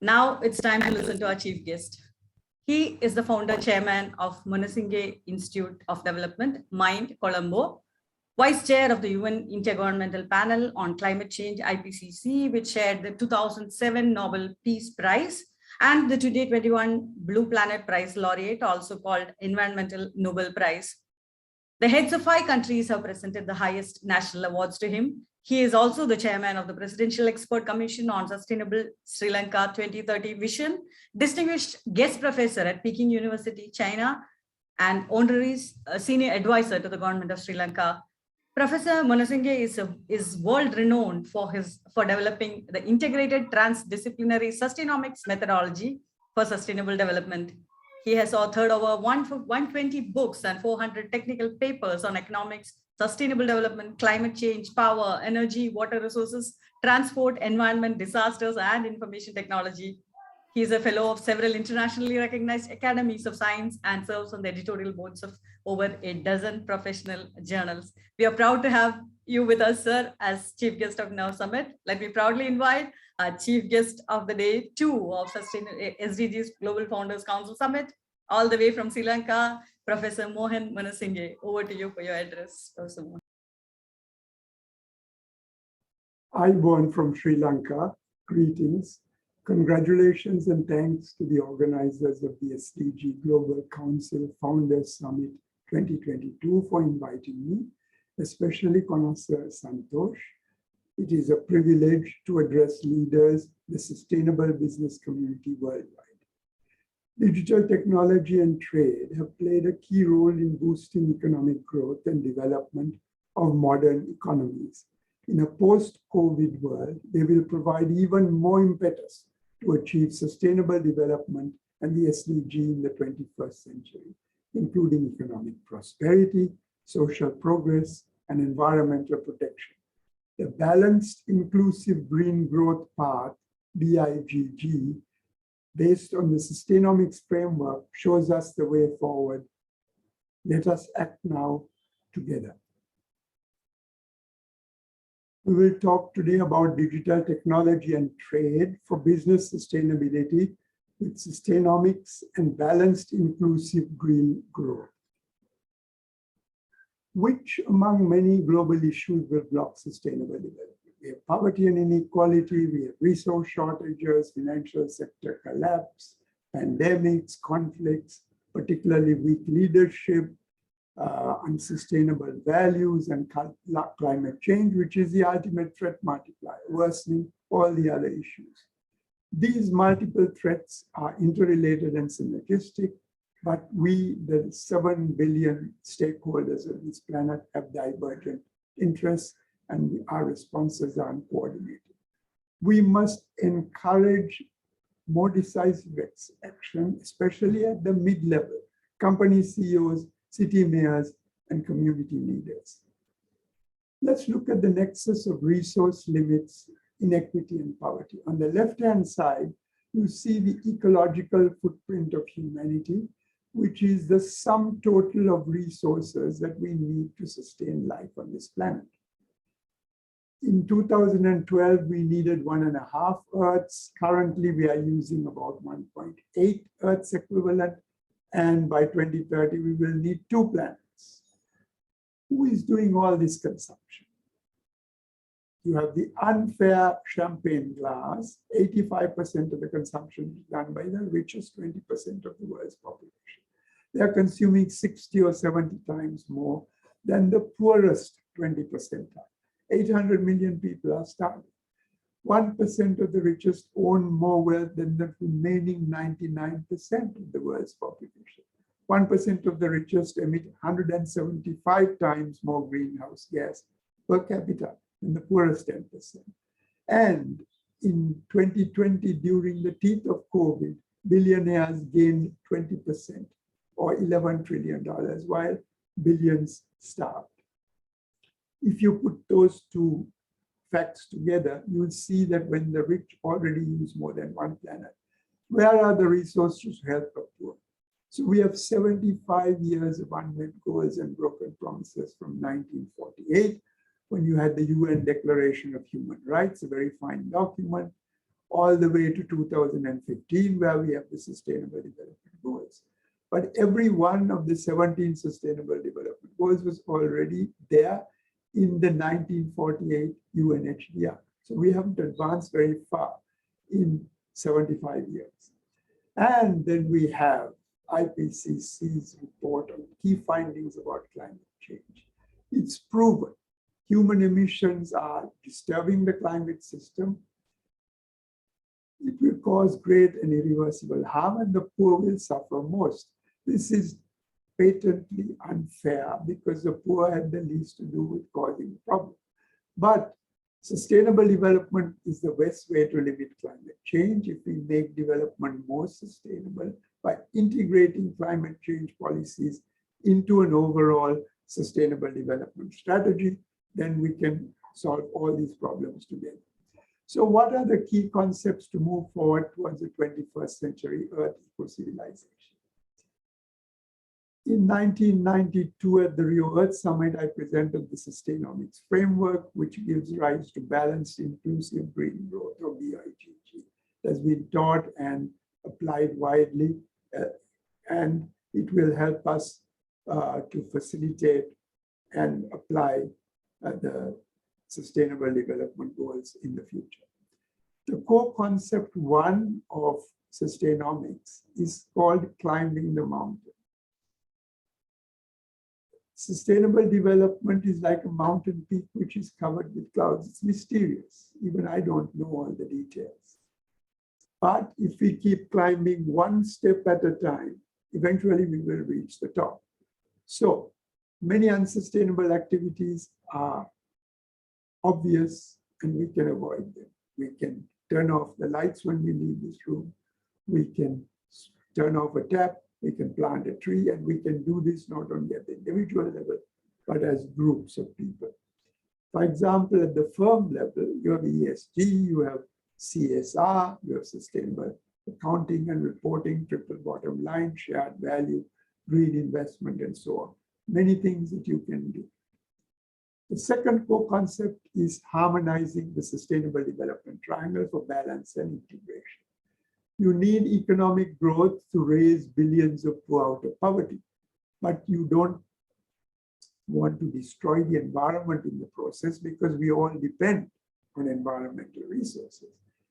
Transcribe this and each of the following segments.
Now it's time to listen to our chief guest. He is the founder chairman of Munasinghe Institute of Development, MIND, Colombo, vice chair of the UN Intergovernmental Panel on Climate Change, IPCC, which shared the 2007 Nobel Peace Prize and the 2021 Blue Planet Prize laureate, also called Environmental Nobel Prize. The heads of 5 countries have presented the highest national awards to him. He is also the chairman of the Presidential Expert Commission on Sustainable Sri Lanka 2030 Vision, distinguished guest professor at Peking University, China, and honorary senior advisor to the government of Sri Lanka. Professor Munasinghe is world renowned for developing the integrated transdisciplinary Sustainomics methodology for sustainable development. He has authored over 120 books and 400 technical papers on economics, sustainable development, climate change, power, energy, water resources, transport, environment, disasters, and information technology. He is a fellow of several internationally recognized academies of science and serves on the editorial boards of over a dozen professional journals. We are proud to have you with us, sir, as chief guest of Now Summit. Let me proudly invite our chief guest of the day 2 of SDGs Global Founders Council Summit, all the way from Sri Lanka, Professor Mohan Munasinghe. Over to you for your address, Professor Mohan. I'm born from Sri Lanka. Greetings. Congratulations and thanks to the organizers of the SDG Global Council Founders Summit 2022 for inviting me, especially Connoisseur Santosh. It is a privilege to address leaders, the sustainable business community worldwide. Digital technology and trade have played a key role in boosting economic growth and development of modern economies. In a post-COVID world, they will provide even more impetus to achieve sustainable development and the SDG in the 21st century, including economic prosperity, social progress, and environmental protection. The Balanced Inclusive Green Growth Path, BIGG, based on the Sustainomics framework, shows us the way forward. Let us act now together. We will talk today about digital technology and trade for business sustainability with Sustainomics and balanced inclusive green growth. Which among many global issues will block sustainable development? We have poverty and inequality, we have resource shortages, financial sector collapse, pandemics, conflicts, particularly weak leadership, unsustainable values, and climate change, which is the ultimate threat multiplier, worsening all the other issues. These multiple threats are interrelated and synergistic, but we, the 7 billion stakeholders of this planet, have divergent interests, and our responses are uncoordinated. We must encourage more decisive action, especially at the mid-level, company CEOs, city mayors, and community leaders. Let's look at the nexus of resource limits, inequity, and poverty. On the left-hand side, you see the ecological footprint of humanity, which is the sum total of resources that we need to sustain life on this planet. In 2012, we needed 1.5 Earths. Currently, we are using about 1.8 Earths equivalent. And by 2030, we will need 2 planets. Who is doing all this consumption? You have the unfair champagne glass. 85% of the consumption is done by the richest 20% of the world's population. They are consuming 60 or 70 times more than the poorest 20%. 800 million people are starving. 1% of the richest own more wealth than the remaining 99% of the world's population. 1% of the richest emit 175 times more greenhouse gas per capita than the poorest 10%. And in 2020, during the teeth of COVID, billionaires gained 20% or $11 trillion, while billions starved. If you put those two facts together, you'll see that when the rich already use more than 1 planet, where are the resources to help the poor? So we have 75 years of unmet goals and broken promises from 1948, when you had the UN Declaration of Human Rights, a very fine document, all the way to 2015, where we have the Sustainable Development Goals. But every one of the 17 Sustainable Development Goals was already there in the 1948 UNHDR. So we haven't advanced very far in 75 years. And then we have IPCC's report on key findings about climate change. It's proven human emissions are disturbing the climate system. It will cause great and irreversible harm, and the poor will suffer most. This is patently unfair because the poor had the least to do with causing the problem. But sustainable development is the best way to limit climate change if we make development more sustainable by integrating climate change policies into an overall sustainable development strategy. Then we can solve all these problems together. So what are the key concepts to move forward towards the 21st century Earth eco-civilization? In 1992 at the Rio Earth Summit, I presented the Sustainomics framework, which gives rise to balanced, inclusive green growth, or BIGG. It has been taught and applied widely, and it will help us to facilitate and apply the Sustainable Development Goals in the future. The core concept one of Sustainomics is called climbing the mountain. Sustainable development is like a mountain peak which is covered with clouds. It's mysterious. Even I don't know all the details. But if we keep climbing one step at a time, eventually we will reach the top. So many unsustainable activities are obvious and we can avoid them. We can turn off the lights when we leave this room. We can turn off a tap. We can plant a tree, and we can do this not only at the individual level, but as groups of people. For example, at the firm level, you have ESG, you have CSR, you have sustainable accounting and reporting, triple bottom line, shared value, green investment, and so on. Many things that you can do. The second core concept is harmonizing the sustainable development triangle for balance and integration. You need economic growth to raise billions of poor out of poverty, but you don't want to destroy the environment in the process because we all depend on environmental resources.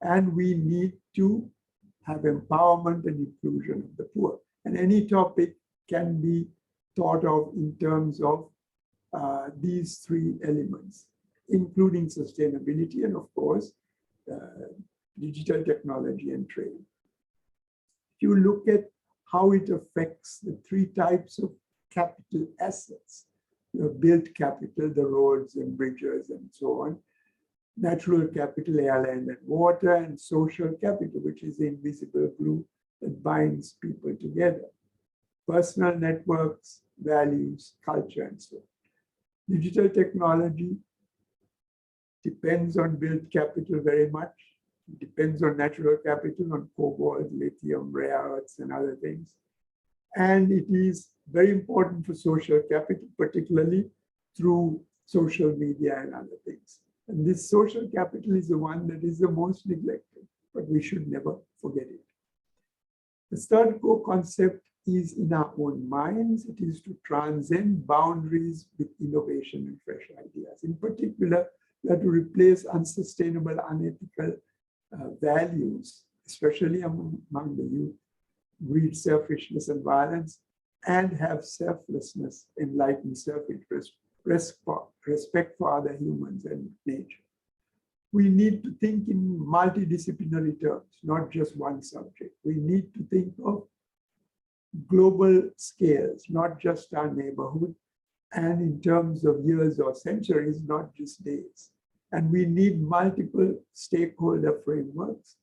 And we need to have empowerment and inclusion of the poor. And any topic can be thought of in terms of these three elements, including sustainability and, of course, digital technology and trade. If you look at how it affects the three types of capital assets, you have built capital, the roads and bridges and so on, natural capital, air, land, and water, and social capital, which is the invisible glue that binds people together, personal networks, values, culture, and so on. Digital technology depends on built capital very much. It depends on natural capital, on cobalt, lithium, rare earths, and other things. And it is very important for social capital, particularly through social media and other things. And this social capital is the one that is the most neglected, but we should never forget it. The third core concept is in our own minds. It is to transcend boundaries with innovation and fresh ideas. In particular, we have to replace unsustainable, unethical values, especially among the youth, greed, selfishness, and violence, and have selflessness, enlightened self-interest, respect for other humans and nature. We need to think in multidisciplinary terms, not just one subject. We need to think of global scales, not just our neighborhood, and in terms of years or centuries, not just days. And we need multiple stakeholder frameworks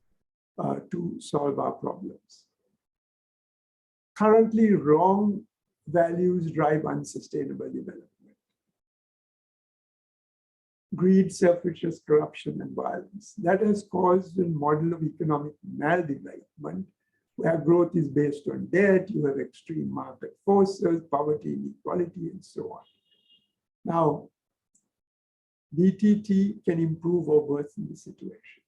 to solve our problems. Currently, wrong values drive unsustainable development. Greed, selfishness, corruption, and violence. That has caused a model of economic maldevelopment where growth is based on debt, you have extreme market forces, poverty, inequality, and so on. Now, DTT can improve or worsen the situation.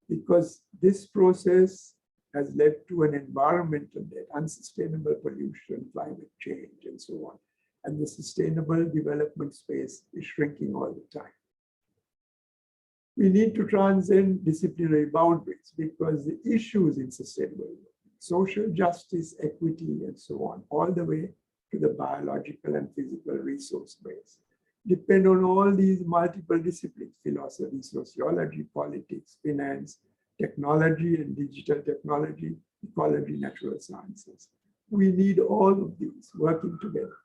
because this process has led to an environmental debt, unsustainable pollution, climate change, and so on. And the sustainable development space is shrinking all the time. We need to transcend disciplinary boundaries because the issues in sustainable development, social justice, equity, and so on, all the way to the biological and physical resource base, depend on all these multiple disciplines: philosophy, sociology, politics, finance, technology and digital technology, ecology, natural sciences. We need all of these working together.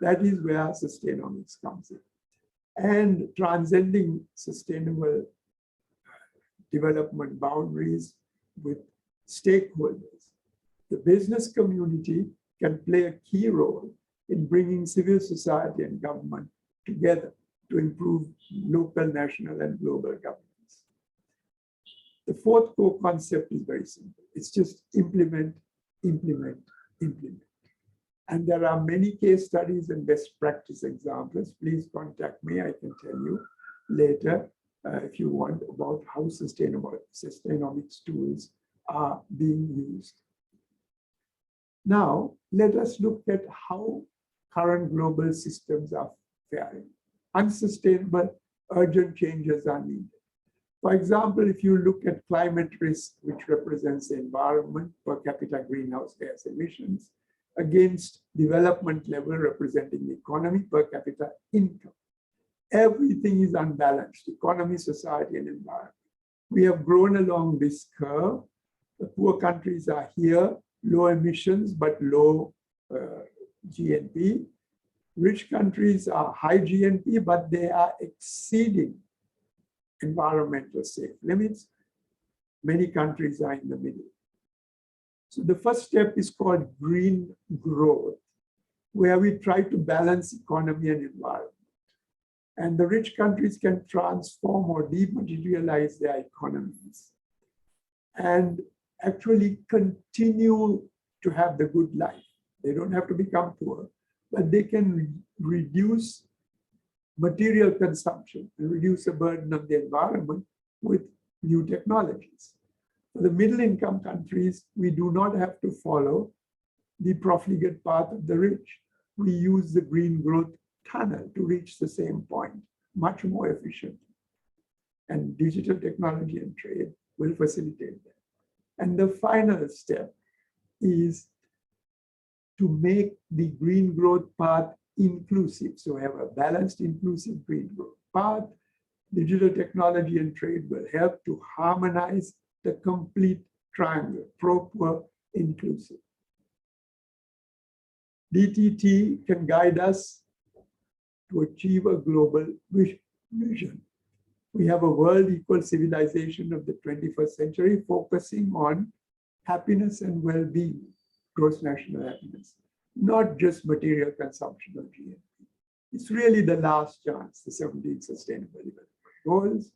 That is where Sustainomics comes in. And transcending sustainable development boundaries with stakeholders. The business community can play a key role in bringing civil society and government together to improve local, national, and global governance. The fourth core concept is very simple. It's just implement, implement, implement. And there are many case studies and best practice examples. Please contact me. I can tell you later if you want about how Sustainomics tools are being used. Now, let us look at how current global systems are faring. Unsustainable, urgent changes are needed. For example, if you look at climate risk, which represents the environment per capita greenhouse gas emissions, against development level representing the economy per capita income. Everything is unbalanced: economy, society, and environment. We have grown along this curve. The poor countries are here, low emissions, but low GNP. Rich countries are high GNP, but they are exceeding environmental safe limits. Many countries are in the middle. So the first step is called green growth, where we try to balance economy and environment. And the rich countries can transform or dematerialize their economies and actually continue to have the good life. They don't have to become poor, but they can reduce material consumption and reduce the burden on the environment with new technologies. For the middle income countries, we do not have to follow the profligate path of the rich. We use the green growth tunnel to reach the same point much more efficiently. And digital technology and trade will facilitate that. And the final step is to make the green growth path inclusive. So we have a balanced, inclusive green growth path. Digital technology and trade will help to harmonize the complete triangle: pro-poor, inclusive. DTT can guide us to achieve a global vision. We have a world equal civilization of the 21st century focusing on happiness and well-being, gross national happiness, not just material consumption of GNP. It's really the last chance, the 17 Sustainable Development Goals.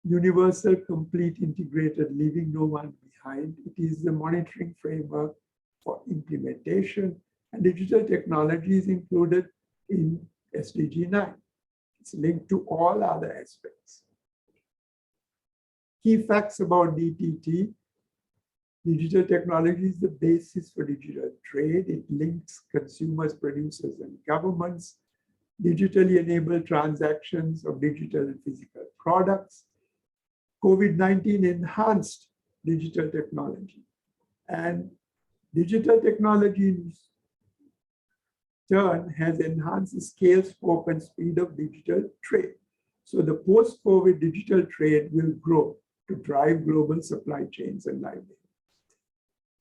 Universal, complete, integrated, leaving no one behind. It is the monitoring framework for implementation, and digital technology is included in SDG 9. It's linked to all other aspects. Key facts about DTT. Digital technology is the basis for digital trade. It links consumers, producers, and governments. Digitally enabled transactions of digital and physical products. COVID-19 enhanced digital technology. And digital technology in turn has enhanced the scale, scope, and speed of digital trade. So the post-COVID digital trade will grow to drive global supply chains and livelihood.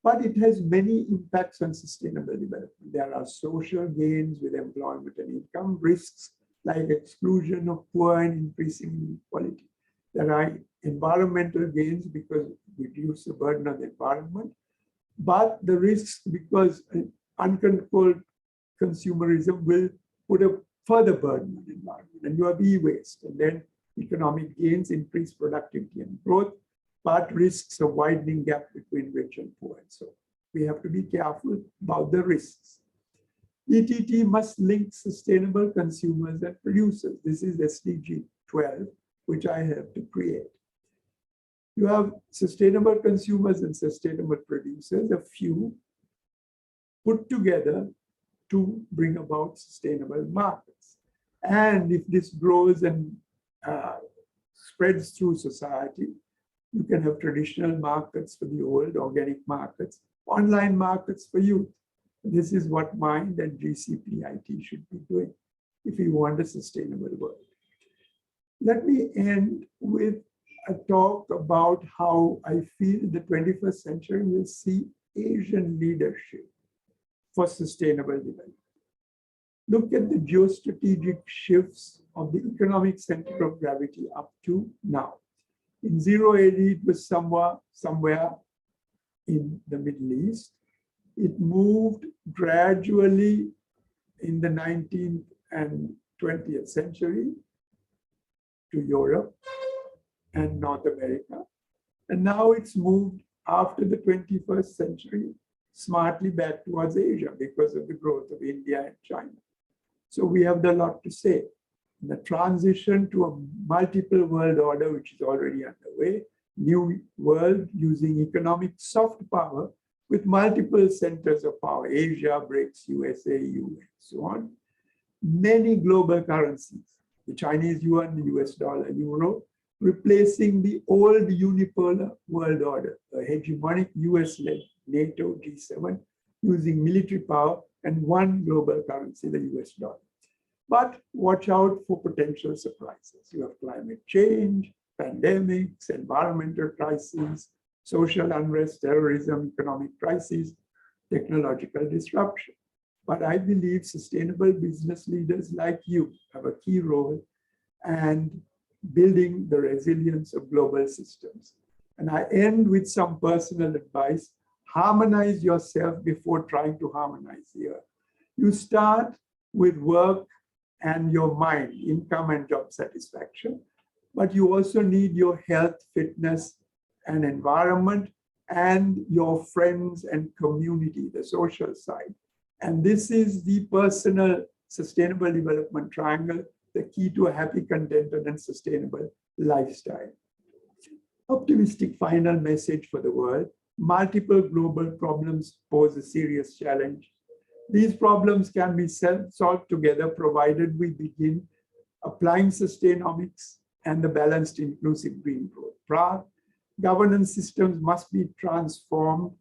But it has many impacts on sustainable development. There are social gains with employment and income, risks like exclusion of poor and increasing inequality. There are environmental gains because we reduce the burden on the environment, but the risks because uncontrolled consumerism will put a further burden on the environment, and you have e-waste, and then economic gains, increase productivity and growth, but risks a widening gap between rich and poor. And so we have to be careful about the risks. DTT must link sustainable consumers and producers. This is SDG 12, which I have to create. You have sustainable consumers and sustainable producers, a few put together to bring about sustainable markets. And if this grows and spreads through society, you can have traditional markets for the old, organic markets, online markets for youth. This is what MIND and GCPIT should be doing if we want a sustainable world. Let me end with a talk about how I feel the 21st century will see Asian leadership for sustainable development. Look at the geostrategic shifts of the economic center of gravity up to now. In 0 AD, it was somewhere in the Middle East. It moved gradually in the 19th and 20th century to Europe and North America. And now it's moved after the 21st century smartly back towards Asia because of the growth of India and China. So we have a lot to say. The transition to a multiple world order, which is already underway, new world using economic soft power with multiple centers of power, Asia, BRICS, USA, EU, and so on. Many global currencies, the Chinese yuan, the US dollar, euro, replacing the old unipolar world order, a hegemonic US-led NATO G7, using military power and one global currency, the US dollar. But watch out for potential surprises. You have climate change, pandemics, environmental crises, social unrest, terrorism, economic crises, technological disruption. But I believe sustainable business leaders like you have a key role in building the resilience of global systems. And I end with some personal advice. Harmonize yourself before trying to harmonize the earth. You start with work and your mind, income and job satisfaction, but you also need your health, fitness, and environment, and your friends and community, the social side. And this is the personal sustainable development triangle, the key to a happy, contented, and sustainable lifestyle. Optimistic final message for the world. Multiple global problems pose a serious challenge. These problems can be solved together, provided we begin applying sustainomics and the balanced, inclusive green growth path. Governance systems must be transformed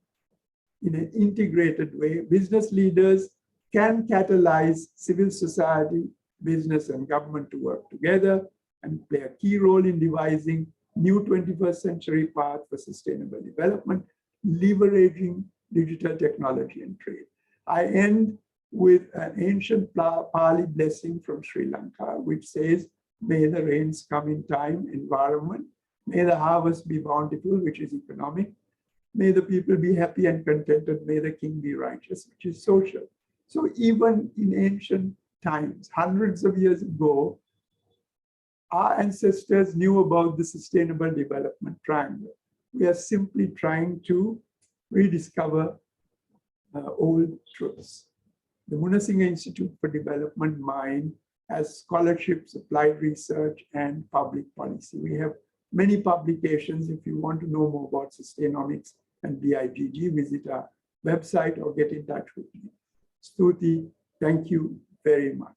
in an integrated way. Business leaders can catalyze civil society, business, and government to work together and play a key role in devising new 21st century path for sustainable development, leveraging digital technology and trade. I end with an ancient Pali blessing from Sri Lanka, which says, may the rains come in time, environment. May the harvest be bountiful, which is economic. May the people be happy and contented. May the king be righteous, which is social. So even in ancient times, hundreds of years ago, our ancestors knew about the sustainable development triangle. We are simply trying to rediscover old truths. The Munasinghe Institute for Development MIND has scholarships, applied research, and public policy. We have many publications. If you want to know more about sustainomics and BIGG, visit our website or get in touch with me. Stuti, thank you very much.